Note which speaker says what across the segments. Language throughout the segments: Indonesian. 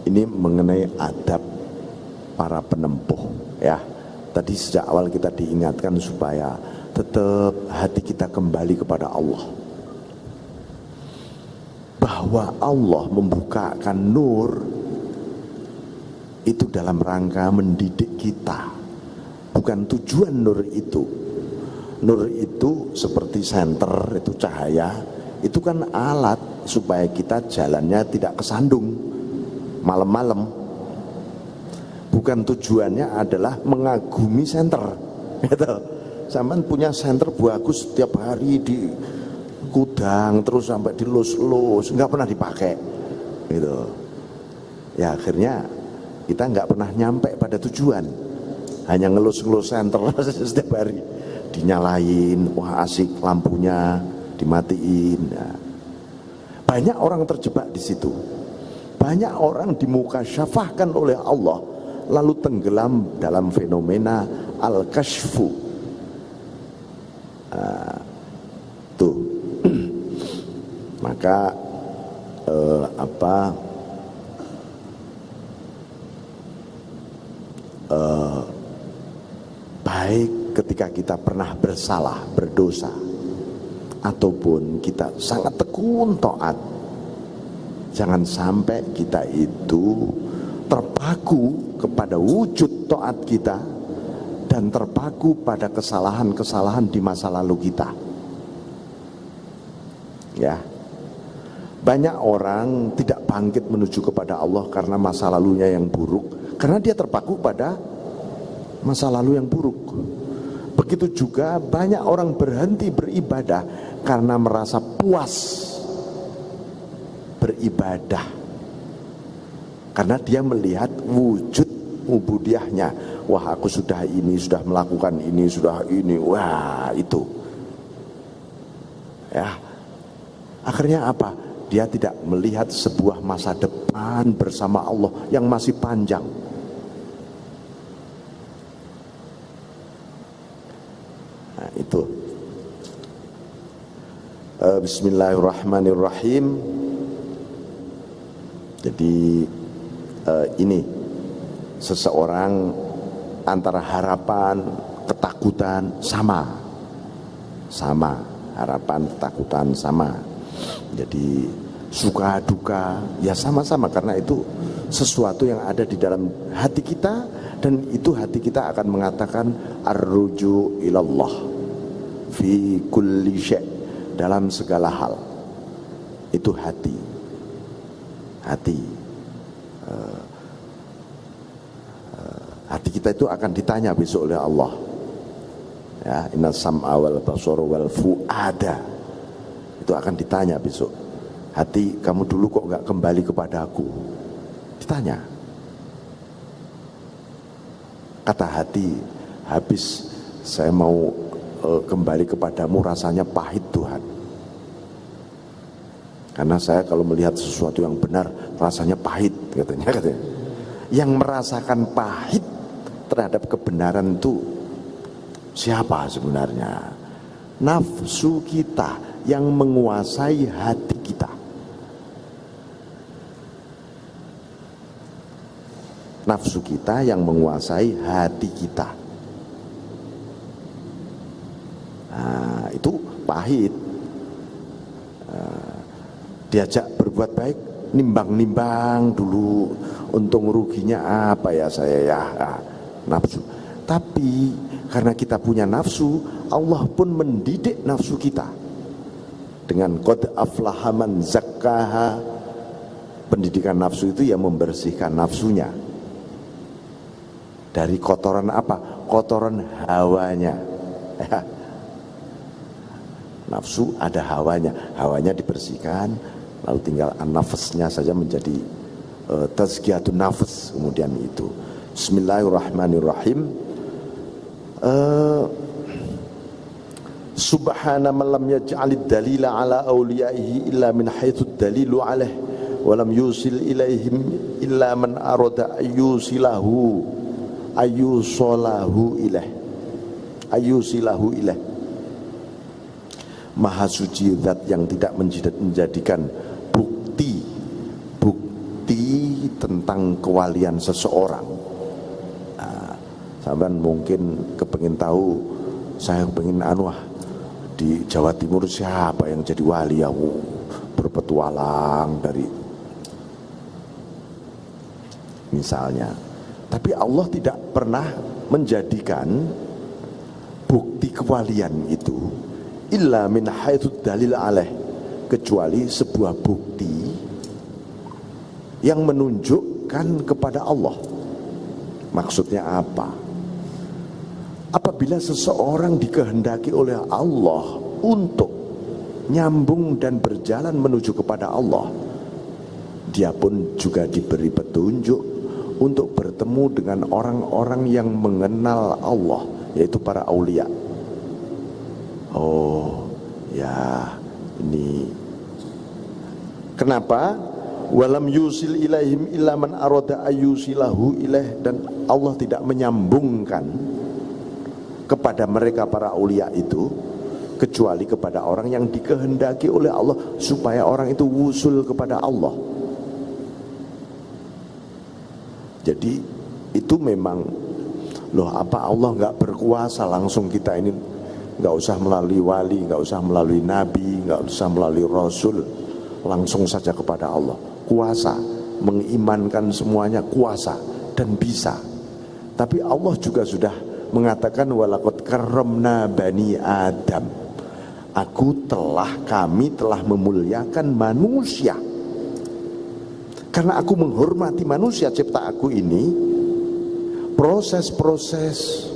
Speaker 1: Ini mengenai adab para penempuh ya. Tadi sejak awal kita diingatkan supaya tetap hati kita kembali kepada Allah, bahwa Allah membukakan nur itu dalam rangka mendidik kita. Bukan tujuan nur itu. Nur itu seperti senter, itu cahaya, itu kan alat supaya kita jalannya tidak kesandung malam-malam. Bukan tujuannya adalah mengagumi senter gitu. Sampean punya senter bagus setiap hari di kudang terus sampai dilus-lus, nggak pernah dipakai gitu. Ya akhirnya kita nggak pernah nyampe pada tujuan, hanya ngelus-ngelus senter setiap hari, dinyalain, wah asik, lampunya dimatiin. Nah, banyak orang terjebak di situ. Banyak orang dimukasyafahkan oleh Allah lalu tenggelam dalam fenomena al-kashfu. Tuh. Maka baik ketika kita pernah bersalah, berdosa, ataupun kita sangat tekun taat, jangan sampai kita itu terpaku kepada wujud taat kita dan terpaku pada kesalahan-kesalahan di masa lalu kita. Ya, banyak orang tidak bangkit menuju kepada Allah karena masa lalunya yang buruk, karena dia terpaku pada masa lalu yang buruk. Begitu juga banyak orang berhenti beribadah karena merasa puas beribadah, karena dia melihat wujud ubudiyahnya. Wah, aku sudah ini, sudah melakukan ini, sudah ini, wah itu ya. Akhirnya apa? Dia tidak melihat sebuah masa depan bersama Allah yang masih panjang. Nah, itu. Bismillahirrahmanirrahim. Jadi ini seseorang antara harapan, ketakutan sama harapan, ketakutan sama. Jadi suka duka ya sama-sama, karena itu sesuatu yang ada di dalam hati kita, dan itu hati kita akan mengatakan ar-ruju ilallah fi kulli syai', dalam segala hal. Itu hati kita itu akan ditanya besok oleh Allah ya, inna sam'a wal basara wal fu'ada, itu akan ditanya besok. Hati, kamu dulu kok nggak kembali kepada aku? Ditanya. Kata hati, habis saya mau kembali kepadamu rasanya pahit Tuhan, karena saya kalau melihat sesuatu yang benar rasanya pahit katanya. Yang merasakan pahit terhadap kebenaran itu siapa sebenarnya? Nafsu kita yang menguasai hati kita. Nafsu kita yang menguasai hati kita. Nah, itu pahit. Diajak berbuat baik, nimbang-nimbang dulu, untung ruginya apa ya saya ya, nafsu. Tapi karena kita punya nafsu, Allah pun mendidik nafsu kita dengan qad aflaha man zakkaha. Pendidikan nafsu itu yang membersihkan nafsunya dari kotoran apa? Kotoran hawanya. Nafsu ada hawanya dibersihkan, lalu tinggal nafasnya saja menjadi tazkiyatun nafs. Kemudian itu bismillahirrahmanirrahim. Subhana man lam yaj'alid dalila ala awliyaihi illa min haitsu dalilu alaih wa lam yusil ilaihim illa man arada ayyusilahu ilaih. Maha suci zat yang tidak menjadikan bukti tentang tentang kewalian seseorang. Nah, sampean mungkin kepengin tahu, saya kepengin di Jawa Timur siapa yang jadi wali, aku berpetualang dari misalnya. Tapi Allah tidak pernah menjadikan bukti kewalian itu illa min haitsu dalil alaih, kecuali sebuah bukti yang menunjukkan kepada Allah. Maksudnya apa? Apabila seseorang dikehendaki oleh Allah untuk nyambung dan berjalan menuju kepada Allah, dia pun juga diberi petunjuk untuk bertemu dengan orang-orang yang mengenal Allah, yaitu para aulia. Oh ya, ini kenapa? Walam yusil ilaihim illa man arada ayyusilahu ilaih, dan Allah tidak menyambungkan kepada mereka para aulia itu kecuali kepada orang yang dikehendaki oleh Allah supaya orang itu wusul kepada Allah. Jadi itu memang, loh, apa Allah nggak berkuasa langsung kita ini nggak usah melalui wali, nggak usah melalui nabi, nggak usah melalui rasul, langsung saja kepada Allah? Kuasa, mengimankan semuanya kuasa dan bisa. Tapi Allah juga sudah mengatakan walaqad karramna bani Adam, kami telah memuliakan manusia. Karena aku menghormati manusia cipta aku ini, proses-proses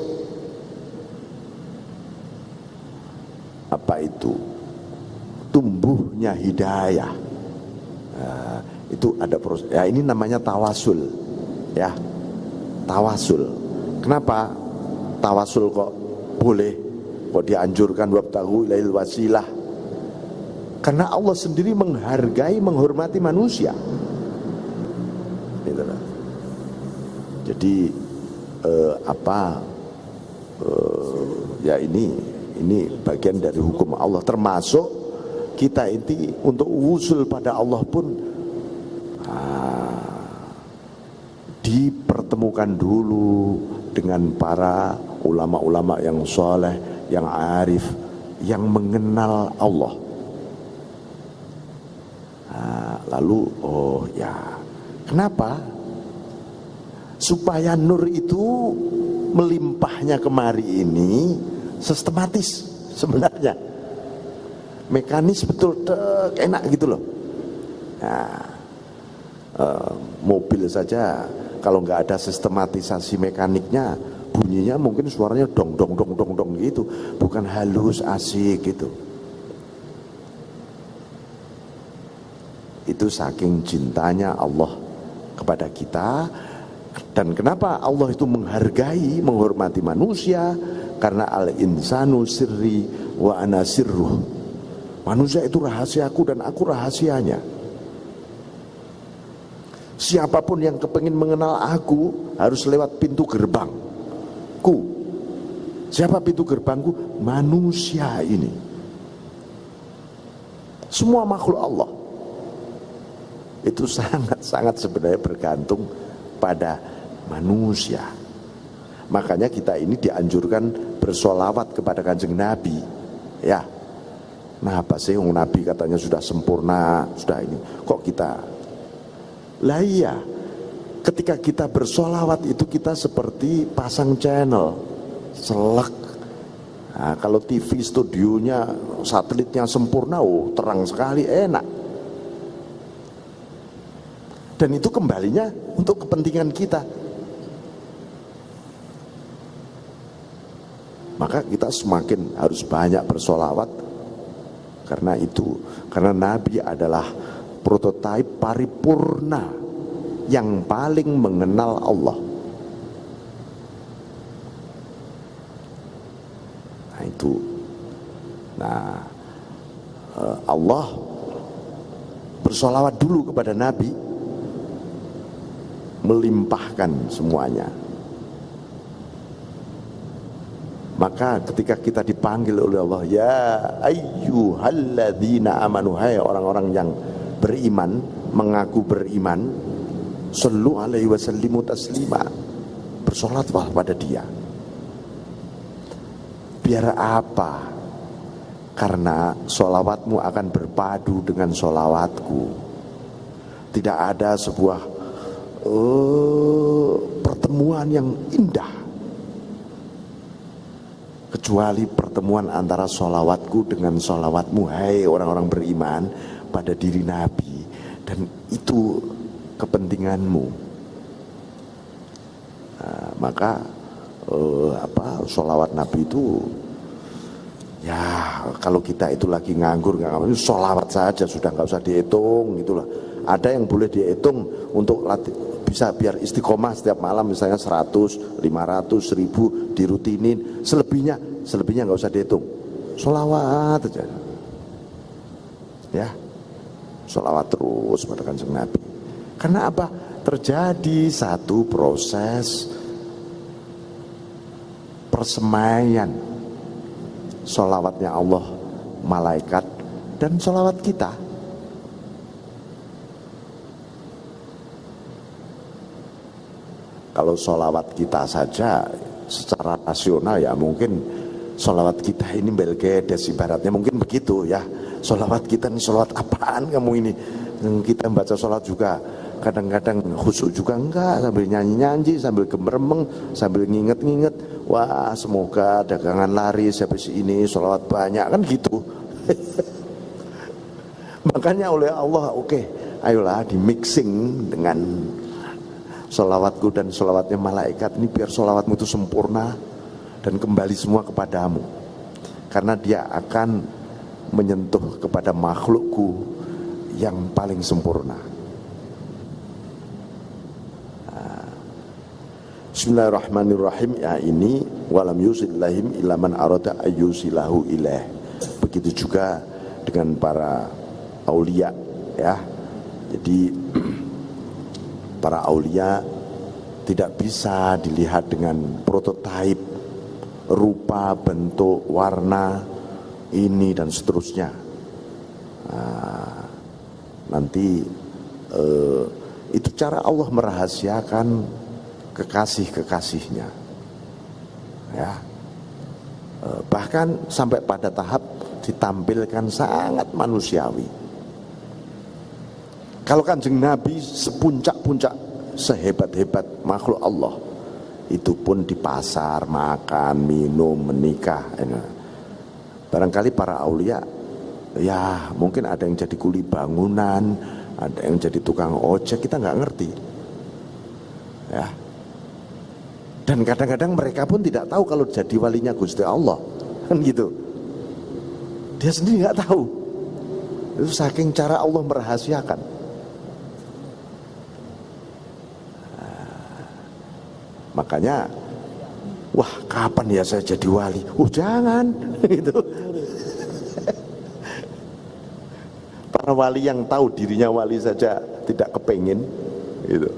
Speaker 1: apa itu tumbuhnya hidayah, itu ada proses. Ya, ini namanya tawasul, ya, tawasul. Kenapa tawasul kok boleh, kok dianjurkan wabtaghu ilaihil wasilah? Karena Allah sendiri menghargai, menghormati manusia. Jadi ya ini bagian dari hukum Allah, termasuk kita ini untuk wusul pada Allah pun dipertemukan dulu dengan para ulama-ulama yang soleh, yang arif, yang mengenal Allah. Lalu oh ya, kenapa? Supaya nur itu melimpahnya kemari ini sistematis sebenarnya, mekanis betul, enak gitu loh. Nah, mobil saja kalau nggak ada sistematisasi mekaniknya, bunyinya mungkin suaranya dong dong dong dong dong gitu, bukan halus asik gitu. Itu saking cintanya Allah kepada kita. Dan kenapa Allah itu menghargai, menghormati manusia? Karena al-insanu sirri wa ana sirruh. Manusia itu rahasiaku dan aku rahasianya. Siapapun yang kepengin mengenal aku harus lewat pintu gerbangku. Siapa pintu gerbangku? Manusia ini. Semua makhluk Allah itu sangat-sangat sebenarnya bergantung pada manusia. Makanya kita ini dianjurkan bersolawat kepada Kanjeng Nabi, ya. Nah, apa sih Nabi katanya sudah sempurna, sudah ini, kok kita? Lah iya, ketika kita bersolawat itu kita seperti pasang channel, selek. Nah, kalau TV studionya, satelitnya sempurna, oh terang sekali, enak. Dan itu kembalinya untuk kepentingan kita. Maka kita semakin harus banyak bersolawat karena itu. Karena Nabi adalah prototipe paripurna yang paling mengenal Allah. Nah itu. Nah, Allah bersolawat dulu kepada Nabi, melimpahkan semuanya. Maka ketika kita dipanggil oleh Allah, ya ayyuhalladzina amanu, hai orang-orang yang beriman, mengaku beriman, Sallu alaihi wasallimu taslima. Bersolatlah pada dia. Biar apa? Karena sholawatmu akan berpadu dengan sholawatku. Tidak ada sebuah pertemuan yang indah kecuali pertemuan antara sholawatku dengan sholawatmu, hai orang-orang beriman, pada diri Nabi. Dan itu kepentinganmu. Nah, maka sholawat Nabi itu, ya kalau kita itu lagi nganggur, sholawat saja sudah, nggak usah dihitung gitulah. Ada yang boleh dihitung untuk bisa biar istiqomah setiap malam, misalnya 100, 500, 1000 dirutinin. Selebihnya nggak usah dihitung, sholawat aja. Ya, sholawat terus pada Kanjeng Nabi. Karena apa? Terjadi satu proses persemaian sholawatnya Allah, malaikat, dan sholawat kita. Kalau sholawat kita saja secara rasional ya mungkin sholawat kita ini belgedes ibaratnya, mungkin begitu ya. Sholawat kita ini sholawat apaan kamu ini? Kita baca sholawat juga kadang-kadang khusyuk juga enggak, sambil nyanyi-nyanyi, sambil gemermeng, sambil nginget-nginget. Wah, semoga dagangan laris habis ini, sholawat banyak, kan gitu. Makanya oleh Allah, oke, ayolah di mixing dengan sholawatku dan sholawatnya malaikat ini, biar sholawatmu itu sempurna dan kembali semua kepadamu. Karena dia akan menyentuh kepada makhlukku yang paling sempurna. Bismillahirrahmanirrahim. Ya, ini walam yusidlahim ilaman arada ayyusilahu ilaih. Begitu juga dengan para aulia, ya. Jadi para aulia tidak bisa dilihat dengan prototipe rupa, bentuk, warna ini dan seterusnya. Nanti itu cara Allah merahasiakan kekasih-kekasihnya, ya. Bahkan sampai pada tahap ditampilkan sangat manusiawi. Kalau Kanjeng Nabi sepuncak-puncak, sehebat-hebat makhluk Allah, itu pun di pasar, makan, minum, menikah. Barangkali para aulia, ya mungkin ada yang jadi kuli bangunan, ada yang jadi tukang ojek, kita nggak ngerti, ya. Dan kadang-kadang mereka pun tidak tahu kalau jadi walinya Gusti Allah, kan gitu. Dia sendiri nggak tahu. Itu saking cara Allah merahasiakan. Makanya, wah kapan ya saya jadi wali? Jangan, gitu. Para wali yang tahu dirinya wali saja tidak kepengin, gitu.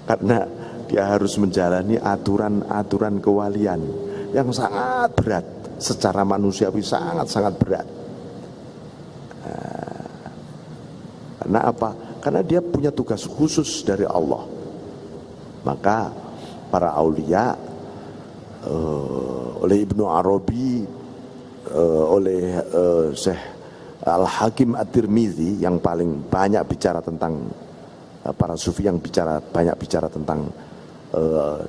Speaker 1: Karena dia harus menjalani aturan-aturan kewalian yang sangat berat, secara manusiawi sangat-sangat berat. Karena apa? Karena dia punya tugas khusus dari Allah. Maka para aulia, oleh Ibnu Arabi, oleh Syekh Al-Hakim At-Tirmidzi yang paling banyak bicara tentang para sufi, yang banyak bicara tentang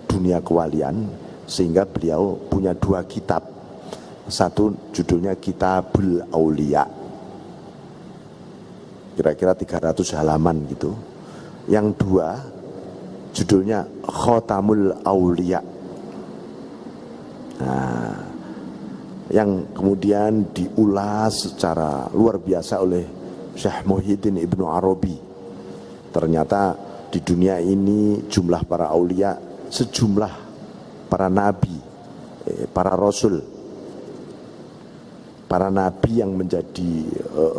Speaker 1: dunia kewalian, sehingga beliau punya 2 kitab. Satu judulnya Kitabul Aulia, kira-kira 300 halaman gitu. Yang 2 judulnya Khotamul Aulia. Nah, yang kemudian diulas secara luar biasa oleh Syekh Muhyiddin Ibnu Arabi. Ternyata di dunia ini jumlah para aulia sejumlah para nabi, para rasul. Para nabi yang menjadi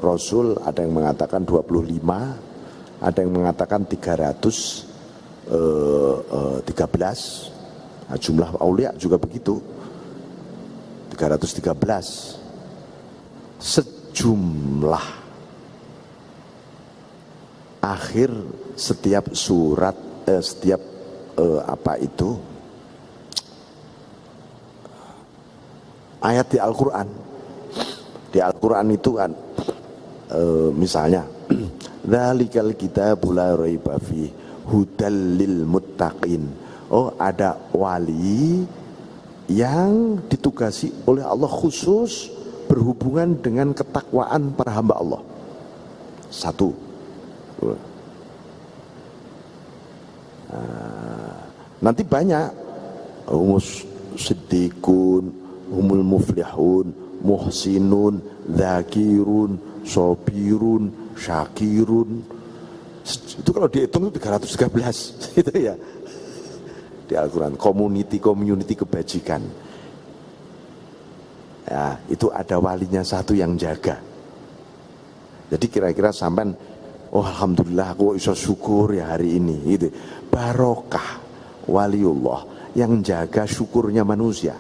Speaker 1: rasul, ada yang mengatakan 25, ada yang mengatakan 313. Nah, jumlah aulia juga begitu, 313. Sejumlah akhir setiap surat, setiap ayat di Al-Quran. Di Al-Quran itu kan misalnya dzalikal kitabul la raiba fihi hudal lil muttaqin. Oh, ada wali yang ditugasi oleh Allah khusus berhubungan dengan ketakwaan para hamba Allah. Satu. Nanti banyak humus siddiqun, humul muflihun, muhsinun, dzakirun, sobirun, syakirun. Itu kalau dihitung 313 itu ya di Al-Quran. Community kebajikan ya, itu ada walinya satu yang jaga. Jadi kira-kira sampai oh alhamdulillah aku bisa syukur ya hari ini gitu. Barokah waliullah yang jaga syukurnya manusia.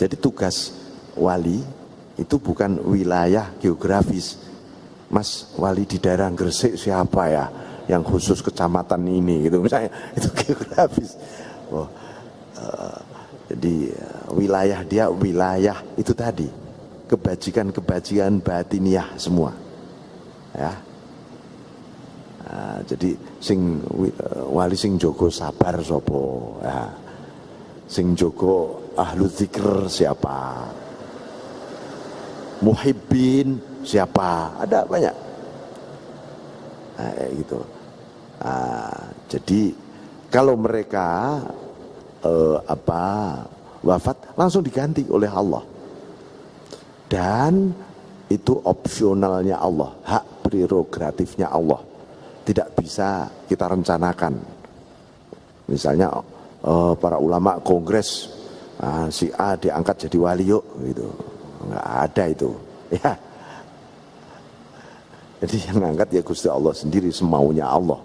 Speaker 1: Jadi tugas wali itu bukan wilayah geografis. Mas, wali di daerah Gresik siapa ya yang khusus kecamatan ini gitu misalnya, itu geografis. Jadi wilayah dia wilayah itu tadi kebajikan batiniah semua ya. Jadi wali sing jogo sabar sopo ya, sing jogo ahlu dzikir siapa, muhibbin siapa, ada banyak gitu. Jadi kalau mereka wafat langsung diganti oleh Allah, dan itu opsionalnya Allah, hak prerogatifnya Allah, tidak bisa kita rencanakan. Misalnya para ulama kongres, si A diangkat jadi wali yuk gitu, nggak ada itu ya. Jadi yang angkat ya Gusti Allah sendiri, semaunya Allah.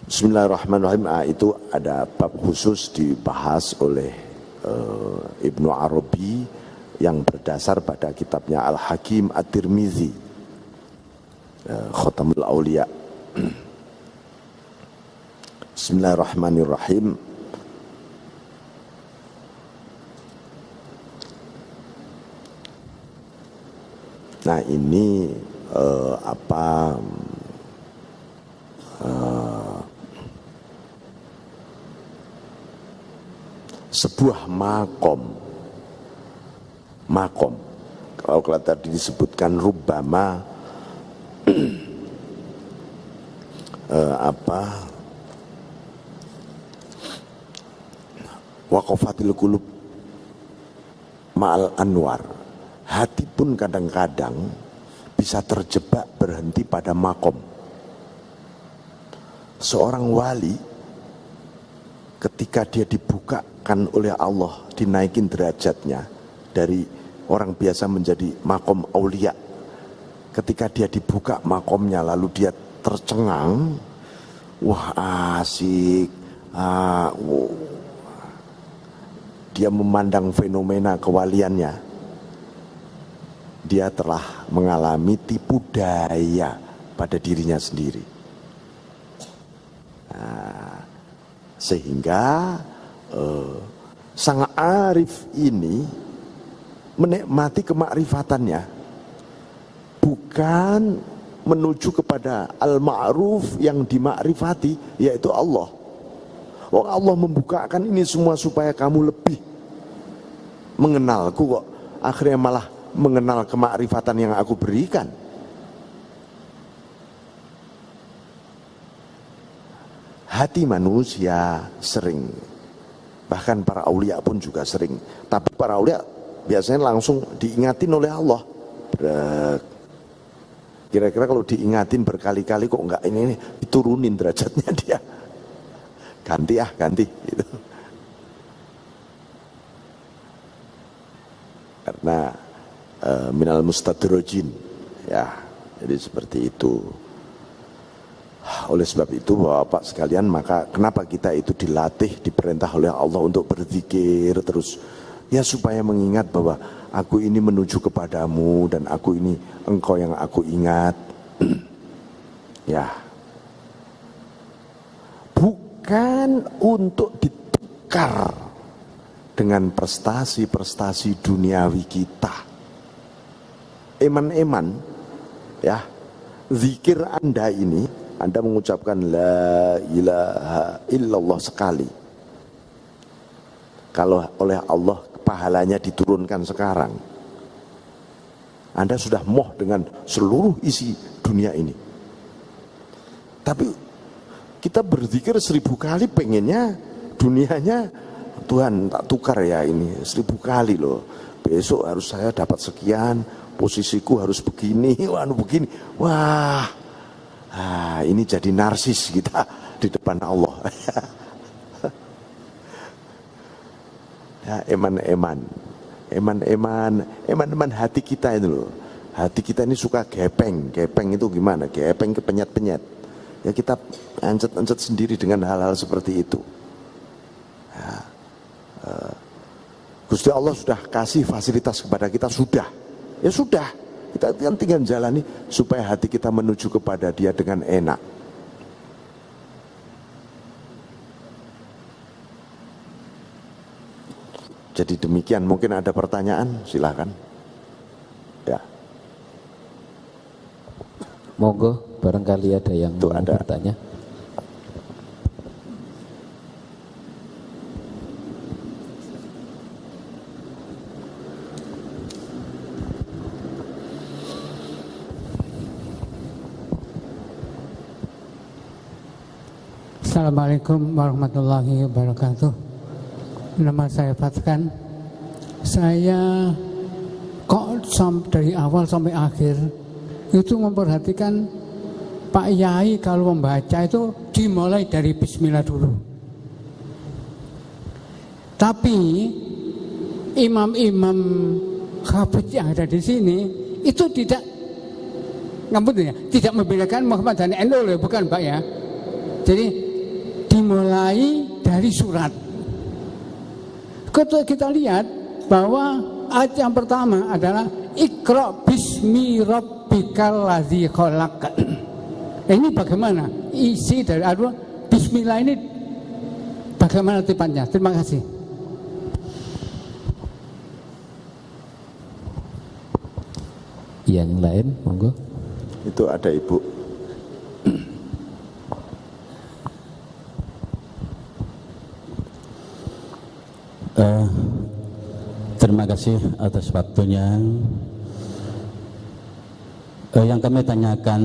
Speaker 1: Bismillahirrahmanirrahim. Itu ada bab khusus dibahas oleh Ibnu Arabi yang berdasar pada kitabnya Al-Hakim At-Tirmizi, Khatamul Aulia. Bismillahirrahmanirrahim. Nah ini sebuah makom. Kalau tadi disebutkan rubbama waqafatil qulub ma'al anwar. Hati pun kadang-kadang bisa terjebak berhenti pada makom. Seorang wali ketika dia dibukakan oleh Allah, dinaikin derajatnya dari orang biasa menjadi makom aulia. Ketika dia dibuka makomnya lalu dia tercengang, wah asik, dia memandang fenomena kewaliannya. Dia telah mengalami tipu daya pada dirinya sendiri. Sehingga sang arif ini menikmati kemakrifatannya bukan menuju kepada al-ma'ruf yang dimakrifati, yaitu Allah. Allah membukakan ini semua supaya kamu lebih mengenalku kok. Akhirnya malah mengenal kemakrifatan yang aku berikan. Hati manusia sering, bahkan para aulia pun juga sering, tapi para aulia biasanya langsung diingatin oleh Allah. Kira-kira kalau diingatin berkali-kali kok enggak ini diturunin derajatnya dia, ganti gitu. Karena minal mustadrojin ya, jadi seperti itu. Oleh sebab itu Bapak sekalian, maka kenapa kita itu dilatih, diperintah oleh Allah untuk berzikir terus, Ya supaya mengingat bahwa aku ini menuju kepadamu dan aku ini engkau yang aku ingat. Ya. Bukan untuk ditukar dengan prestasi-prestasi duniawi kita. Eman-eman, ya, zikir Anda ini, Anda mengucapkan la ilaha illallah sekali. Kalau oleh Allah pahalanya diturunkan sekarang, Anda sudah moh dengan seluruh isi dunia ini. Tapi kita berzikir 1000 kali, pengennya dunianya Tuhan tak tukar ya ini 1000 kali loh. Besok harus saya dapat sekian, posisiku harus begini, begini. Wah, ini jadi narsis kita di depan Allah. Ya, eman-eman hati kita itu loh. Hati kita ini suka gepeng itu gimana? Gepeng kepenyet-penyet. Ya kita ancet-ancet sendiri dengan hal-hal seperti itu. Ya, Gusti Allah sudah kasih fasilitas kepada kita, sudah. Ya sudah, kita kan tinggal jalani supaya hati kita menuju kepada Dia dengan enak. Jadi demikian, mungkin ada pertanyaan, silakan. Ya.
Speaker 2: Monggo, barangkali ada yang
Speaker 1: Tuh,
Speaker 2: mau bertanya.
Speaker 3: Assalamualaikum warahmatullahi wabarakatuh. Nama saya Fatkan. Saya kok dari awal sampai akhir itu memperhatikan Pak Yai kalau membaca itu dimulai dari Bismillah dulu. Tapi imam-imam khabid yang ada di sini itu tidak membedakan Muhammad dan NU, bukan Pak ya. Jadi dimulai dari surat. Ketika kita lihat bahwa ayat yang pertama adalah Iqra bismi rabbikal ladzi khalaq. Ini bagaimana isi dari Bismillah ini, bagaimana tipannya? Terima kasih.
Speaker 2: Yang lain, monggo.
Speaker 1: Itu ada Ibu.
Speaker 4: Terima kasih atas waktunya. Yang kami tanyakan,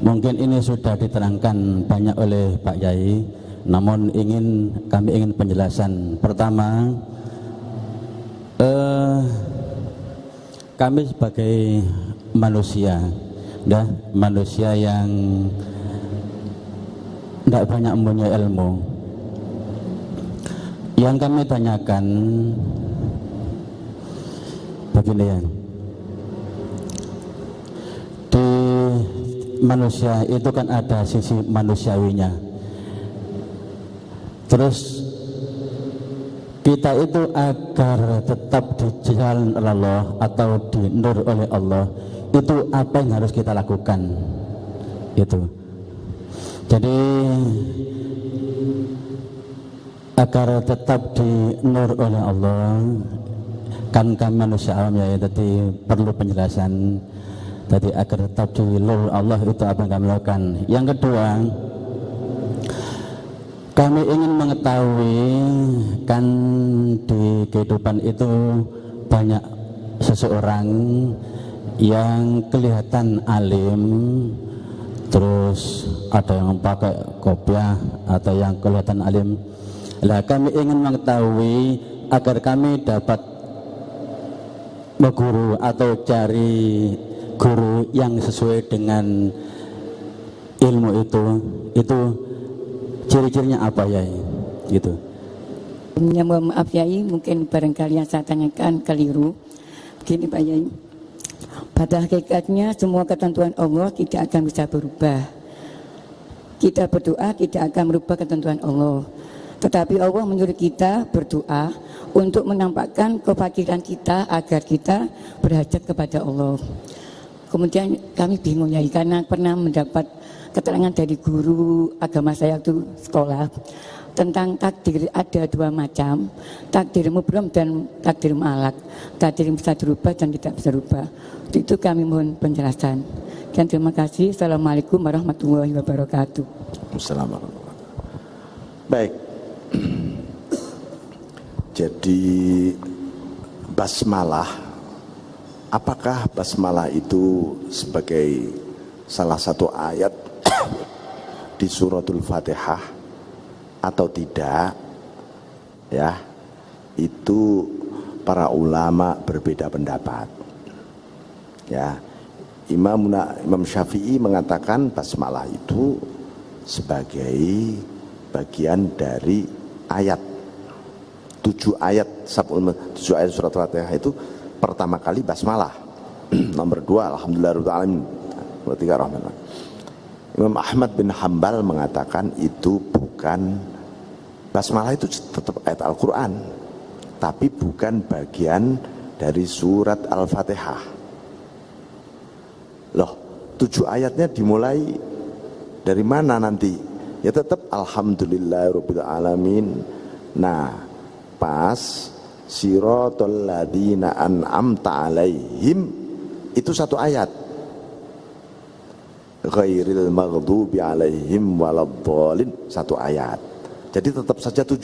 Speaker 4: mungkin ini sudah diterangkan banyak oleh Pak Yai, namun kami ingin penjelasan. Pertama, kami sebagai manusia yang tidak banyak mempunyai ilmu. Yang kami tanyakan begini ya, di manusia itu kan ada sisi manusiawinya. Terus kita itu agar tetap di jalan Allah atau di nur oleh Allah, itu apa yang harus kita lakukan? Itu. Jadi agar tetap di nur oleh Allah, kan kami manusia awam ya, jadi perlu penjelasan. Jadi agar tetap di nur Allah itu apa yang kami lakukan. Yang kedua, kami ingin mengetahui, kan di kehidupan itu banyak seseorang yang kelihatan alim, terus ada yang pakai kopiah, atau yang kelihatan alim. Lah kami ingin mengetahui agar kami dapat berguru atau cari guru yang sesuai dengan ilmu itu ciri-cirinya apa ya? Gitu.
Speaker 5: Mohon maaf Yai, mungkin barangkali yang saya tanyakan keliru. Begini Pak Yai, pada hakikatnya semua ketentuan Allah tidak akan bisa berubah. Kita berdoa tidak akan merubah ketentuan Allah. Tetapi Allah menyuruh kita berdoa untuk menampakkan kefakiran kita agar kita berhajat kepada Allah. Kemudian kami bingung ya, karena pernah mendapat keterangan dari guru agama saya waktu sekolah tentang takdir ada dua macam, takdir mubram dan takdir mu'allaq. Takdir yang bisa dirubah dan tidak bisa dirubah. Itu kami mohon penjelasan. Dan terima kasih. Assalamualaikum warahmatullahi wabarakatuh.
Speaker 1: Assalamualaikum. Baik. Jadi basmalah, apakah basmalah itu sebagai salah satu ayat di suratul Fatihah atau tidak? Ya, itu para ulama berbeda pendapat. Ya, Imam Syafi'i mengatakan basmalah itu sebagai bagian dari ayat. 7 ayat surat Fatihah itu pertama kali basmalah. Nomor 2 alhamdulillahirabbil alamin. Nomor 3 rahman. Imam Ahmad bin Hambal mengatakan itu bukan, basmalah itu tetap ayat Al-Quran, tapi bukan bagian dari surat Al-Fatihah. Loh, 7 ayatnya dimulai dari mana nanti? Ya tetap alhamdulillahirabbil alamin. Nah, pas siratal ladzina an'amta alaihim itu 1 ayat. Ghairil maghdubi alaihim waladdallin 1 ayat. Jadi tetap saja 7.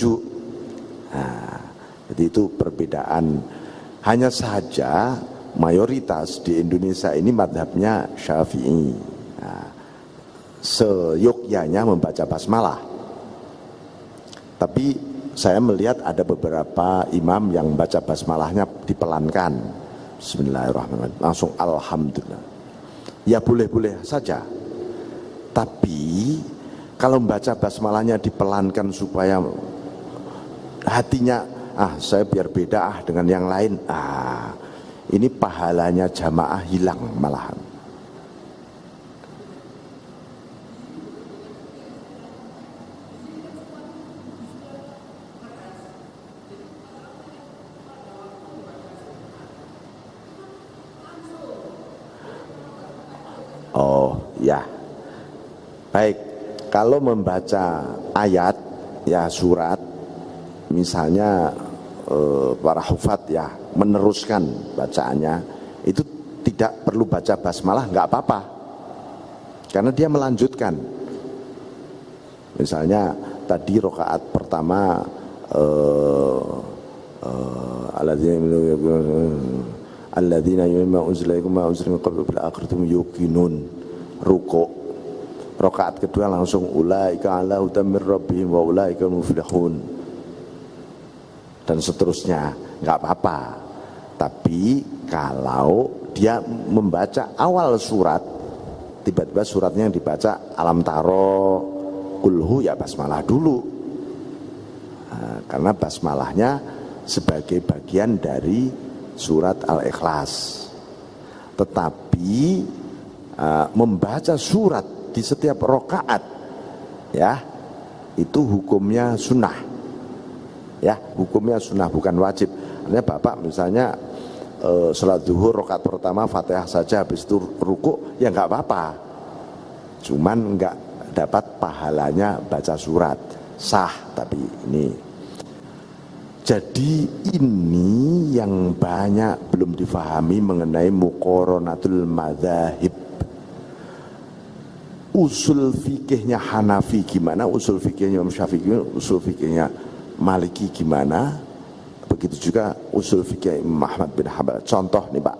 Speaker 1: Nah, jadi itu perbedaan. Hanya saja mayoritas di Indonesia ini madhabnya Syafi'i. Nah, seyogyanya membaca basmalah. Tapi saya melihat ada beberapa imam yang baca basmalahnya dipelankan. Bismillahirrahmanirrahim. Langsung alhamdulillah. Ya boleh-boleh saja. Tapi kalau membaca basmalahnya dipelankan supaya hatinya, saya biar beda dengan yang lain. Ini pahalanya jamaah hilang malahan. Oh ya, baik. Kalau membaca ayat ya surat, misalnya para hufat ya meneruskan bacaannya, itu tidak perlu baca basmalah, nggak apa-apa, karena dia melanjutkan. Misalnya tadi rakaat pertama alladzina yu'minuna unzila ilaikum ma unzila min qablu bil akhirati hum yuqinun, ruku'. Rakaat kedua langsung ulaika ala hudan mir rabbihim wa ulaika muflihun, dan seterusnya. Enggak apa-apa. Tapi kalau dia membaca awal surat, tiba-tiba suratnya yang dibaca alam taro kulhu, ya basmalah dulu. Karena basmalahnya sebagai bagian dari surat Al-Ikhlas. Tetapi membaca surat di setiap rakaat ya itu hukumnya sunnah. Ya, hukumnya sunnah, bukan wajib. Artinya Bapak misalnya salat zuhur rakaat pertama Fatihah saja, habis itu ruku', ya enggak apa-apa. Cuman enggak dapat pahalanya baca surat. Sah, tapi ini. Jadi ini yang banyak belum difahami mengenai muqoronatul madzahib. Usul fikihnya Hanafi gimana, usul fikihnya Imam Syafi'i, usul fikihnya Maliki gimana, begitu juga usul fikih Imam Ahmad bin Hambal. Contoh nih Pak,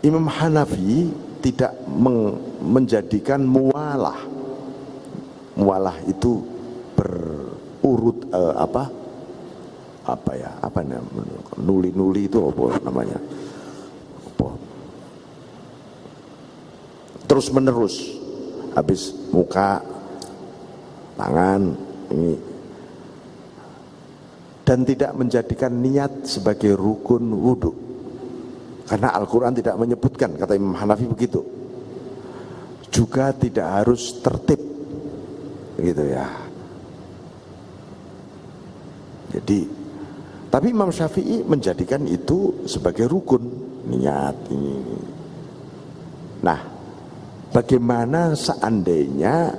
Speaker 1: Imam Hanafi tidak menjadikan muwalah. Muwalah itu berurut nuli-nuli itu apa namanya? Terus menerus, habis muka, tangan, ini, dan tidak menjadikan niat sebagai rukun wudhu, karena Al-Quran tidak menyebutkan, kata Imam Hanafi begitu. Juga tidak harus tertib, gitu ya. Jadi, tapi Imam Syafi'i menjadikan itu sebagai rukun niat ini. Nah, bagaimana seandainya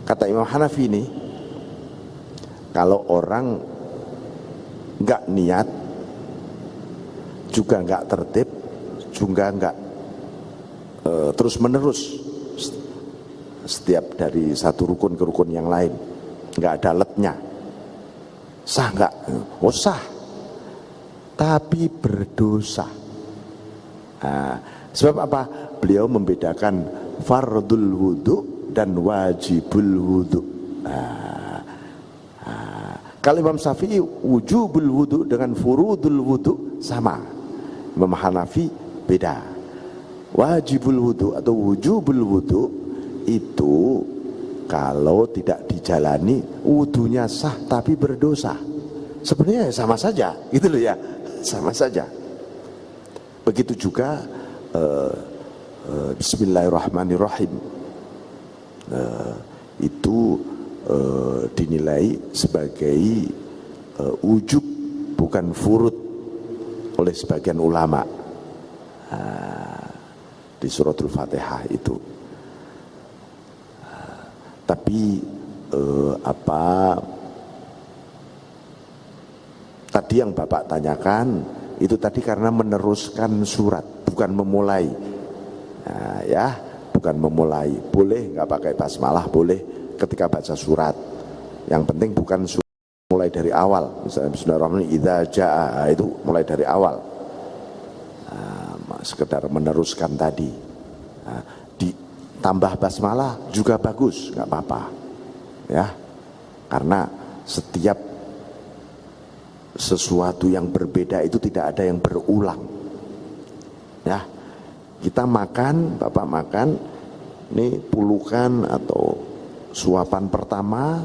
Speaker 1: kata Imam Hanafi ini, kalau orang nggak niat, juga nggak tertib, juga nggak terus menerus setiap dari satu rukun ke rukun yang lain, nggak ada letnya, sah nggak? Oh sah, tapi berdosa. Nah, sebab apa? Beliau membedakan fardul wudu dan wajibul wudu. Kalau Imam Syafi'i wujubul wudu dengan furudul wudu sama. Imam Hanafi beda. Wajibul wudu atau wujubul wudu itu kalau tidak dijalani wudunya sah tapi berdosa. Sebenarnya sama saja, gitu loh ya, sama saja. Begitu juga Bismillahirrahmanirrahim itu dinilai sebagai wujub bukan furud oleh sebagian ulama di suratul Fatihah itu. Tapi tadi yang Bapak tanyakan itu tadi karena meneruskan surat, bukan memulai. Nah, ya, bukan memulai. Boleh nggak pakai basmalah, boleh ketika baca surat. Yang penting bukan mulai dari awal. Misalnya Bismillahirrahmanirrahim, idza jaa, itu mulai dari awal. Sekedar meneruskan tadi. Ditambah basmalah juga bagus, nggak apa-apa. Ya, karena setiap sesuatu yang berbeda itu tidak ada yang berulang. Ya, kita makan, Bapak makan, ini pulukan atau suapan pertama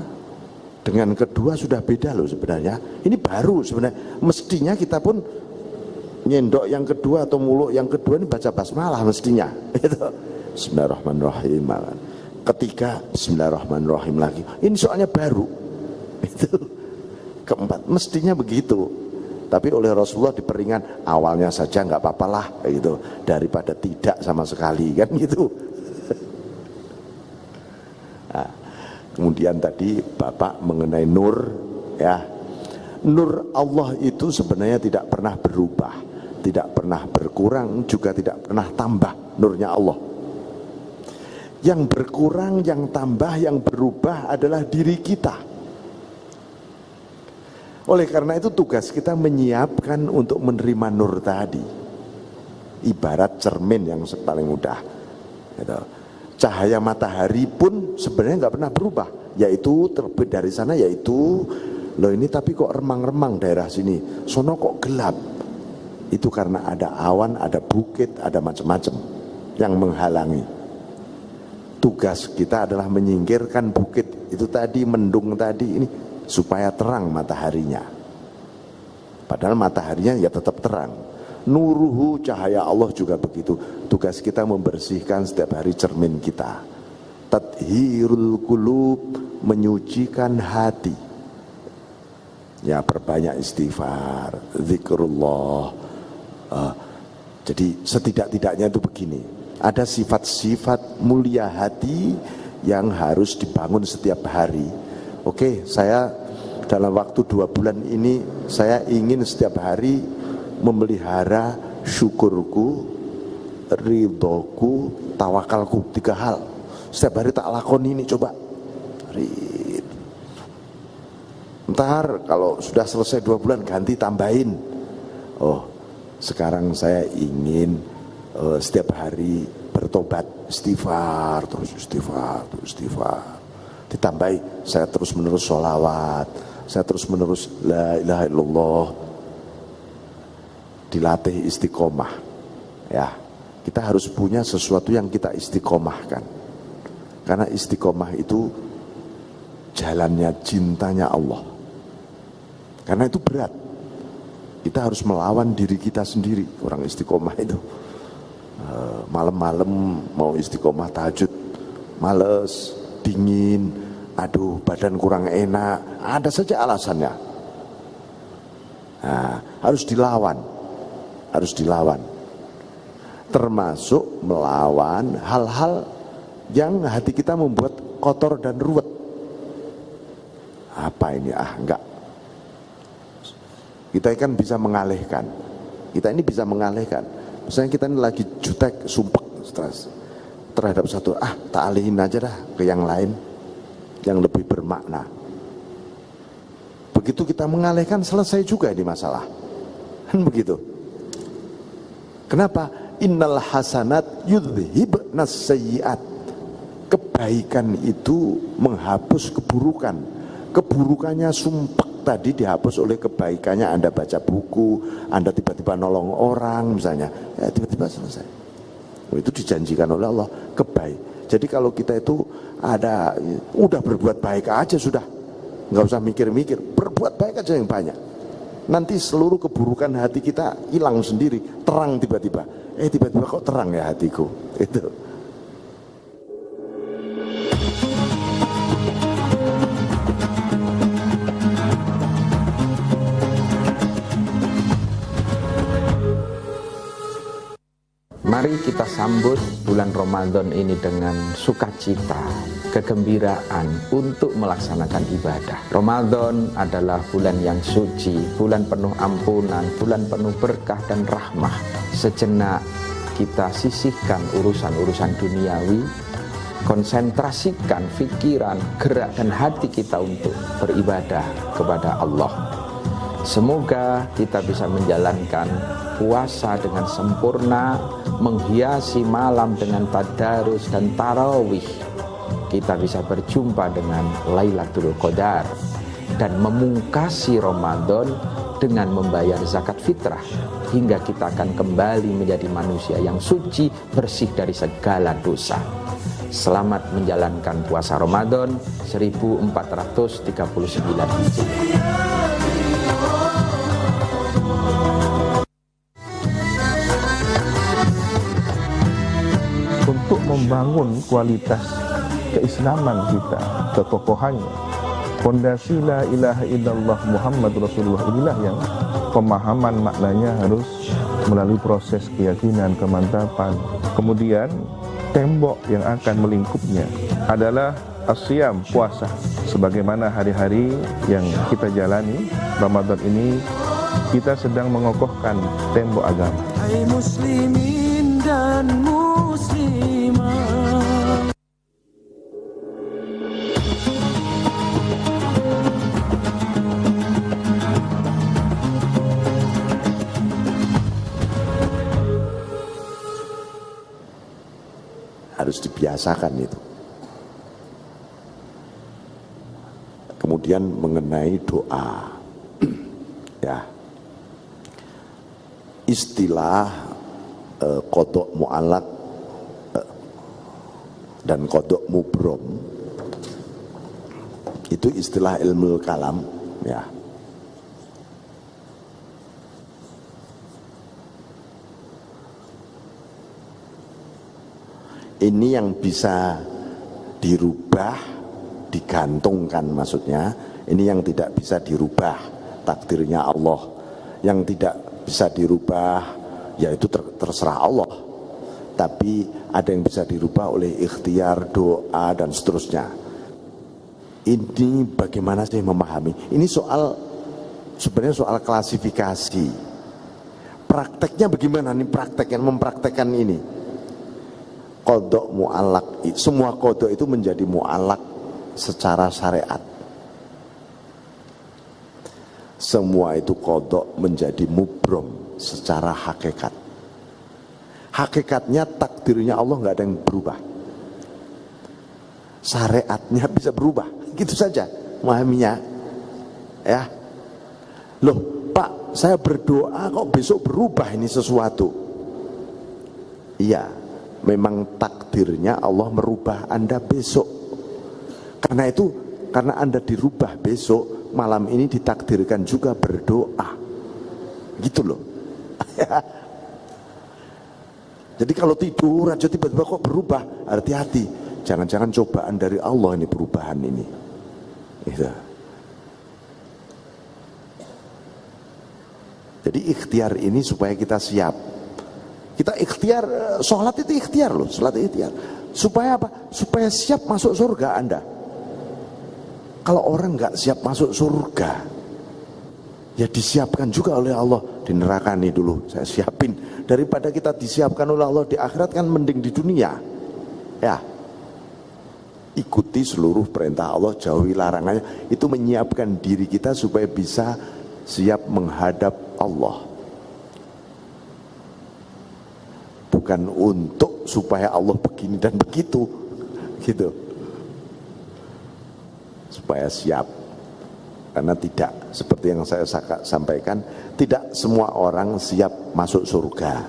Speaker 1: dengan kedua sudah beda loh sebenarnya. Ini baru sebenarnya. Mestinya kita pun nyendok yang kedua atau muluk yang kedua ini baca basmalah mestinya. Bismillahirrahmanirrahim. Ketiga Bismillahirrahmanirrahim lagi. Ini soalnya baru. Itu keempat mestinya begitu. Tapi oleh Rasulullah diperingat awalnya saja nggak apa-apalah gitu daripada tidak sama sekali kan gitu. Nah, kemudian tadi Bapak mengenai nur, ya, nur Allah itu sebenarnya tidak pernah berubah, tidak pernah berkurang, juga tidak pernah tambah nurnya Allah. Yang berkurang, yang tambah, yang berubah adalah diri kita. Oleh karena itu tugas kita menyiapkan untuk menerima nur tadi. Ibarat cermin yang paling mudah. Gitu. Cahaya matahari pun sebenarnya nggak pernah berubah, yaitu terbit dari sana, yaitu loh ini tapi kok remang-remang daerah sini, sono kok gelap. Itu karena ada awan, ada bukit, ada macam-macam yang menghalangi. Tugas kita adalah menyingkirkan bukit itu tadi, mendung tadi ini supaya terang mataharinya. Padahal mataharinya ya tetap terang. Nuruhu, cahaya Allah juga begitu. Tugas kita membersihkan setiap hari cermin kita. Tathhirul qulub, menyucikan hati. Ya, perbanyak istighfar, zikrullah. Jadi setidak-tidaknya itu begini. Ada sifat-sifat mulia hati yang harus dibangun setiap hari. Oke, saya dalam waktu 2 bulan ini saya ingin setiap hari memelihara syukurku, ridhoku, tawakalku. 3 hal. Setiap hari tak lakoni ini coba. Ntar kalau sudah selesai 2 bulan ganti tambahin. Oh, sekarang saya ingin setiap hari bertobat, istighfar, terus istighfar, terus istighfar. Ditambahi, saya terus menerus sholawat, saya terus menerus la ilaha illallah. Dilatih istiqomah. Ya, kita harus punya sesuatu yang kita istiqomahkan. Karena istiqomah itu jalannya cintanya Allah. Karena itu berat. Kita harus melawan diri kita sendiri. Orang istiqomah itu malam-malam mau istiqomah tahajud, males, dingin, aduh badan kurang enak, ada saja alasannya. Nah, harus dilawan. Harus dilawan. Termasuk melawan hal-hal yang hati kita membuat kotor dan ruwet. Apa ini? Enggak. Kita kan bisa mengalihkan. Kita ini bisa mengalihkan. Misalnya kita ini lagi jutek, sumpek, stres terhadap satu, tak alihin aja dah ke yang lain yang lebih bermakna. Begitu kita mengalihkan, selesai juga ini masalah. Kan begitu. Kenapa? Innal hasanat yudhibnas sayyiat. Kebaikan itu menghapus keburukan. Keburukannya sumpek tadi dihapus oleh kebaikannya. Anda baca buku, Anda tiba-tiba nolong orang misalnya, ya tiba-tiba selesai. Itu dijanjikan oleh Allah, kebaik. Jadi kalau kita itu udah berbuat baik aja sudah, nggak usah mikir-mikir, berbuat baik aja yang banyak. Nanti seluruh keburukan hati kita hilang sendiri, terang tiba-tiba. Tiba-tiba kok terang ya hatiku. Itu.
Speaker 2: Mari kita sambut bulan Ramadan ini dengan sukacita, kegembiraan untuk melaksanakan ibadah. Ramadan adalah bulan yang suci, bulan penuh ampunan, bulan penuh berkah dan rahmah. Sejenak kita sisihkan urusan-urusan duniawi, konsentrasikan pikiran, gerak dan hati kita untuk beribadah kepada Allah. Semoga kita bisa menjalankan puasa dengan sempurna, menghiasi malam dengan tadarus dan tarawih. Kita bisa berjumpa dengan Lailatul Qadar dan memungkasi Ramadan dengan membayar zakat fitrah, hingga kita akan kembali menjadi manusia yang suci, bersih dari segala dosa. Selamat menjalankan puasa Ramadan 1439 Hijriah.
Speaker 6: Untuk membangun kualitas keislaman kita, kekokohannya, fondasi la ilaha illallah Muhammad Rasulullah inilah yang pemahaman maknanya harus melalui proses keyakinan, kemantapan. Kemudian tembok yang akan melingkupnya adalah asyam, puasa. Sebagaimana hari-hari yang kita jalani Ramadan ini, kita sedang mengokohkan tembok agama.
Speaker 7: Hai muslimin dan muslimat,
Speaker 1: harus dibiasakan itu. Kemudian mengenai doa, ya, istilah qadha mu'allaq dan qadha mubrom itu istilah ilmu kalam, ya. Ini yang bisa dirubah, digantungkan maksudnya. Ini yang tidak bisa dirubah, takdirnya Allah. Yang tidak bisa dirubah, yaitu terserah Allah. Tapi ada yang bisa dirubah oleh ikhtiar, doa, dan seterusnya. Ini bagaimana sih memahami? Ini sebenarnya soal klasifikasi. Prakteknya bagaimana nih praktek yang mempraktekkan ini? Qadha mu'allaq, semua qadha itu menjadi mu'allaq secara syariat. Semua itu qadha menjadi mubrom secara hakikat. Hakikatnya takdirnya Allah nggak ada yang berubah. Syariatnya bisa berubah, gitu saja memahaminya. Ya, loh Pak, saya berdoa kok besok berubah ini sesuatu. Iya, memang takdirnya Allah merubah Anda besok. Karena itu, karena Anda dirubah besok, malam ini ditakdirkan juga berdoa. Gitu loh. Jadi kalau tidur aja tiba-tiba kok berubah, hati-hati. Jangan-jangan cobaan dari Allah ini perubahan ini. Gitu. Jadi ikhtiar ini supaya kita siap. Kita ikhtiar, sholat itu ikhtiar loh, sholat ikhtiar. Supaya apa? Supaya siap masuk surga Anda. Kalau orang nggak siap masuk surga, ya disiapkan juga oleh Allah di neraka nih dulu. Saya siapin. Daripada kita disiapkan oleh Allah di akhirat kan mending di dunia. Ya, ikuti seluruh perintah Allah, jauhi larangannya. Itu menyiapkan diri kita supaya bisa siap menghadap Allah. Bukan untuk supaya Allah begini dan begitu, gitu. Supaya siap. Karena tidak, seperti yang saya sampaikan, tidak semua orang siap masuk surga.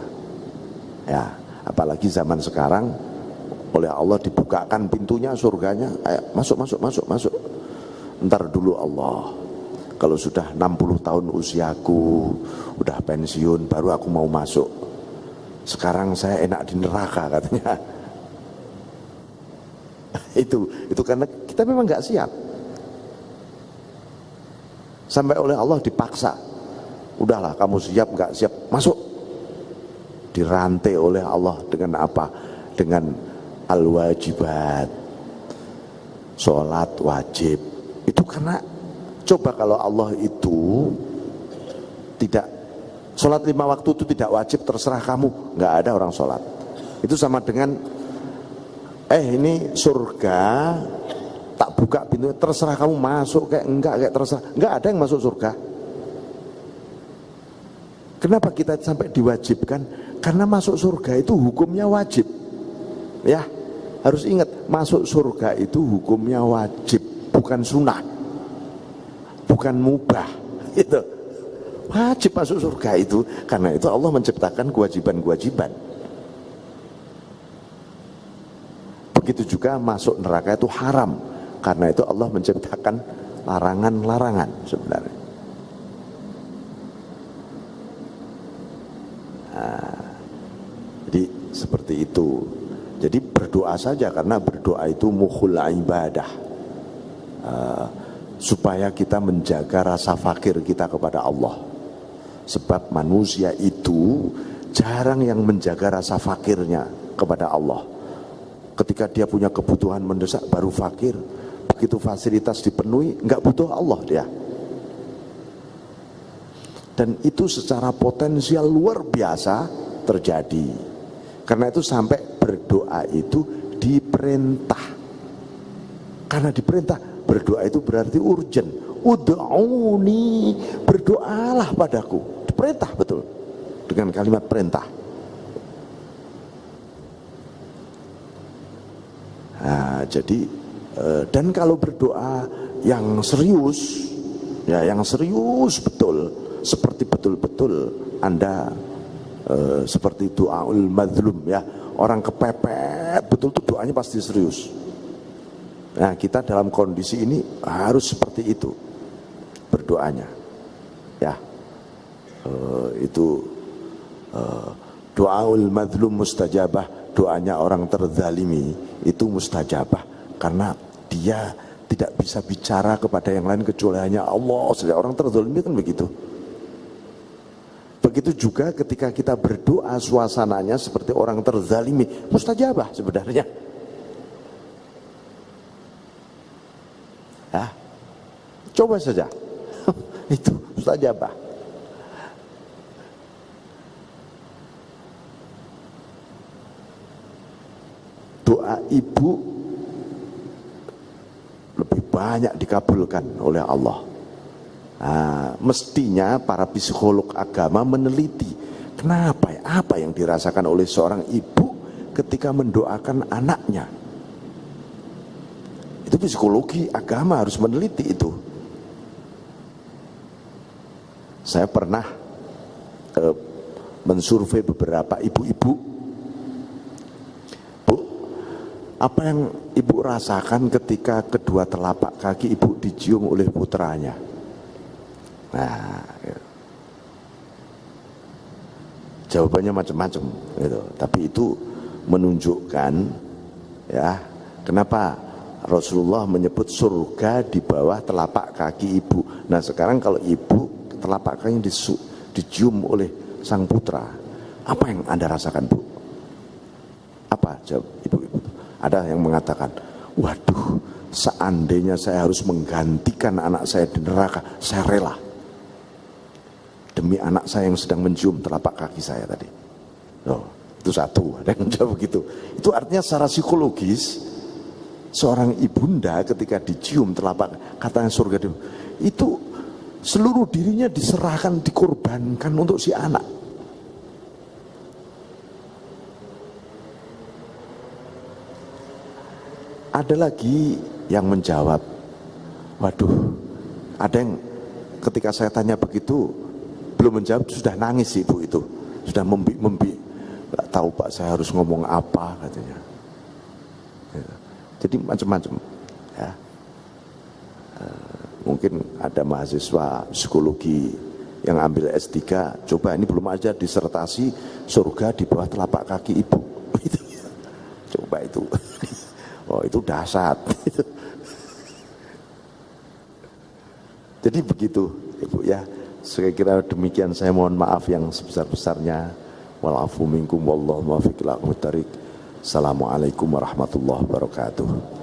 Speaker 1: Ya, apalagi zaman sekarang oleh Allah dibukakan pintunya surganya, ayo masuk. Ntar dulu Allah. Kalau sudah 60 tahun usiaku, udah pensiun, baru aku mau masuk. Sekarang saya enak di neraka katanya. Itu karena kita memang nggak siap. Sampai oleh Allah dipaksa. Udahlah kamu siap nggak siap, masuk. Dirantai oleh Allah dengan apa? Dengan al-wajibat. Sholat wajib. Itu karena coba kalau Allah itu tidak, sholat 5 waktu itu tidak wajib, terserah kamu, nggak ada orang sholat. Itu sama dengan ini surga, tak buka pintunya, terserah kamu masuk kayak enggak, kayak terserah, nggak ada yang masuk surga. Kenapa kita sampai diwajibkan? Karena masuk surga itu hukumnya wajib. Ya, harus ingat, masuk surga itu hukumnya wajib, bukan sunnah, bukan mubah. Itu wajib masuk surga itu. Karena itu Allah menciptakan kewajiban-kewajiban. Begitu juga masuk neraka itu haram. Karena itu Allah menciptakan larangan-larangan sebenarnya. Jadi seperti itu. Jadi berdoa saja, karena berdoa itu mukhul ibadah. Supaya kita menjaga rasa fakir kita kepada Allah. Sebab manusia itu jarang yang menjaga rasa fakirnya kepada Allah. Ketika dia punya kebutuhan mendesak baru fakir. Begitu fasilitas dipenuhi nggak butuh Allah dia. Dan itu secara potensial luar biasa terjadi. Karena itu sampai berdoa itu diperintah. Karena diperintah, berdoa itu berarti urgent. Ud'uni, berdoalah padaku. Diperintah betul dengan kalimat perintah. Nah, jadi dan kalau berdoa yang serius, ya yang serius betul, seperti betul-betul Anda seperti doaul mazlum, ya orang kepepet betul tuh doanya pasti serius. Nah, kita dalam kondisi ini harus seperti itu berdoanya, ya. Itu doaul mazlum mustajabah, doanya orang terzalimi itu mustajabah karena dia tidak bisa bicara kepada yang lain kecuali hanya Allah saja. Orang terzalimi kan begitu. Begitu juga ketika kita berdoa suasananya seperti orang terzalimi, mustajabah sebenarnya. Ya, coba saja. Itu mustajabah. Doa ibu lebih banyak dikabulkan oleh Allah. Nah, mestinya para psikolog agama meneliti kenapa ya, apa yang dirasakan oleh seorang ibu ketika mendoakan anaknya. Itu psikologi agama harus meneliti itu. Saya pernah mensurvei beberapa ibu-ibu. Bu, apa yang ibu rasakan ketika kedua telapak kaki ibu dicium oleh putranya? Nah, ya. Jawabannya macam-macam gitu. Tapi itu menunjukkan ya kenapa Rasulullah menyebut surga di bawah telapak kaki ibu. Nah sekarang kalau ibu telapak kaki dicium oleh sang putra, apa yang Anda rasakan, Bu? Apa jawab ibu-ibu? Ada yang mengatakan, waduh, seandainya saya harus menggantikan anak saya di neraka, saya rela. Demi anak saya yang sedang mencium telapak kaki saya tadi. Oh, itu satu, ada yang menjawab begitu. Itu artinya secara psikologis, seorang ibunda ketika dicium telapak, katanya surga itu seluruh dirinya diserahkan, dikorbankan untuk si anak. Ada lagi yang menjawab, waduh, ada yang ketika saya tanya begitu belum menjawab, sudah nangis ibu itu, sudah membi, gak tahu Pak saya harus ngomong apa katanya. Jadi macam-macam ya. Mungkin ada mahasiswa psikologi yang ambil S3, coba ini belum aja disertasi surga di bawah telapak kaki ibu. Coba itu. Oh, itu dahsyat. Jadi begitu, Ibu ya. Saya kira demikian, saya mohon maaf yang sebesar-besarnya. Wal afu minkum wallahu muwaffiq ila aqwamit thariq. Assalamualaikum warahmatullahi wabarakatuh.